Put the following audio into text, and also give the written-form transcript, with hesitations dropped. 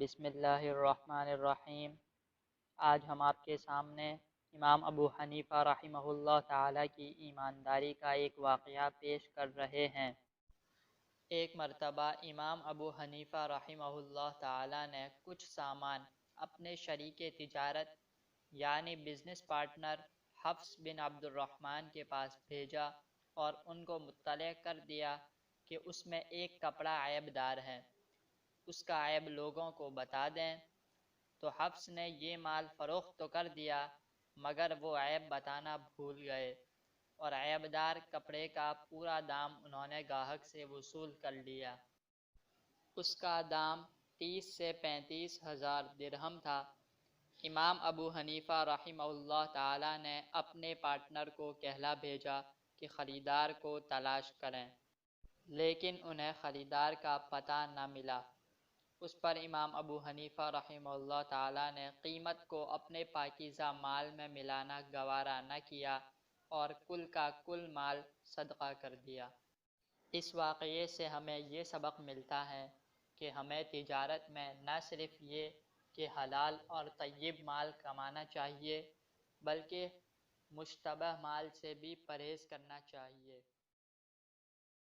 بسم اللہ الرحمن الرحیم۔ آج ہم آپ کے سامنے امام ابو حنیفہ رحمہ اللہ تعالیٰ کی ایمانداری کا ایک واقعہ پیش کر رہے ہیں۔ ایک مرتبہ امام ابو حنیفہ رحمہ اللہ تعالیٰ نے کچھ سامان اپنے شریک تجارت یعنی بزنس پارٹنر حفص بن عبد الرحمن کے پاس بھیجا اور ان کو مطلع کر دیا کہ اس میں ایک کپڑا عیب دار ہے، اس کا عیب لوگوں کو بتا دیں۔ تو حفص نے یہ مال فروخت تو کر دیا مگر وہ عیب بتانا بھول گئے اور عیب دار کپڑے کا پورا دام انہوں نے گاہک سے وصول کر لیا۔ اس کا دام 30 سے 35 ہزار درہم تھا۔ امام ابو حنیفہ رحمہ اللہ تعالی نے اپنے پارٹنر کو کہلا بھیجا کہ خریدار کو تلاش کریں، لیکن انہیں خریدار کا پتہ نہ ملا۔ اس پر امام ابو حنیفہ رحمہ اللہ تعالی نے قیمت کو اپنے پاکیزہ مال میں ملانا گوارا نہ کیا اور کل کا کل مال صدقہ کر دیا۔ اس واقعے سے ہمیں یہ سبق ملتا ہے کہ ہمیں تجارت میں نہ صرف یہ کہ حلال اور طیب مال کمانا چاہیے بلکہ مشتبہ مال سے بھی پرہیز کرنا چاہیے۔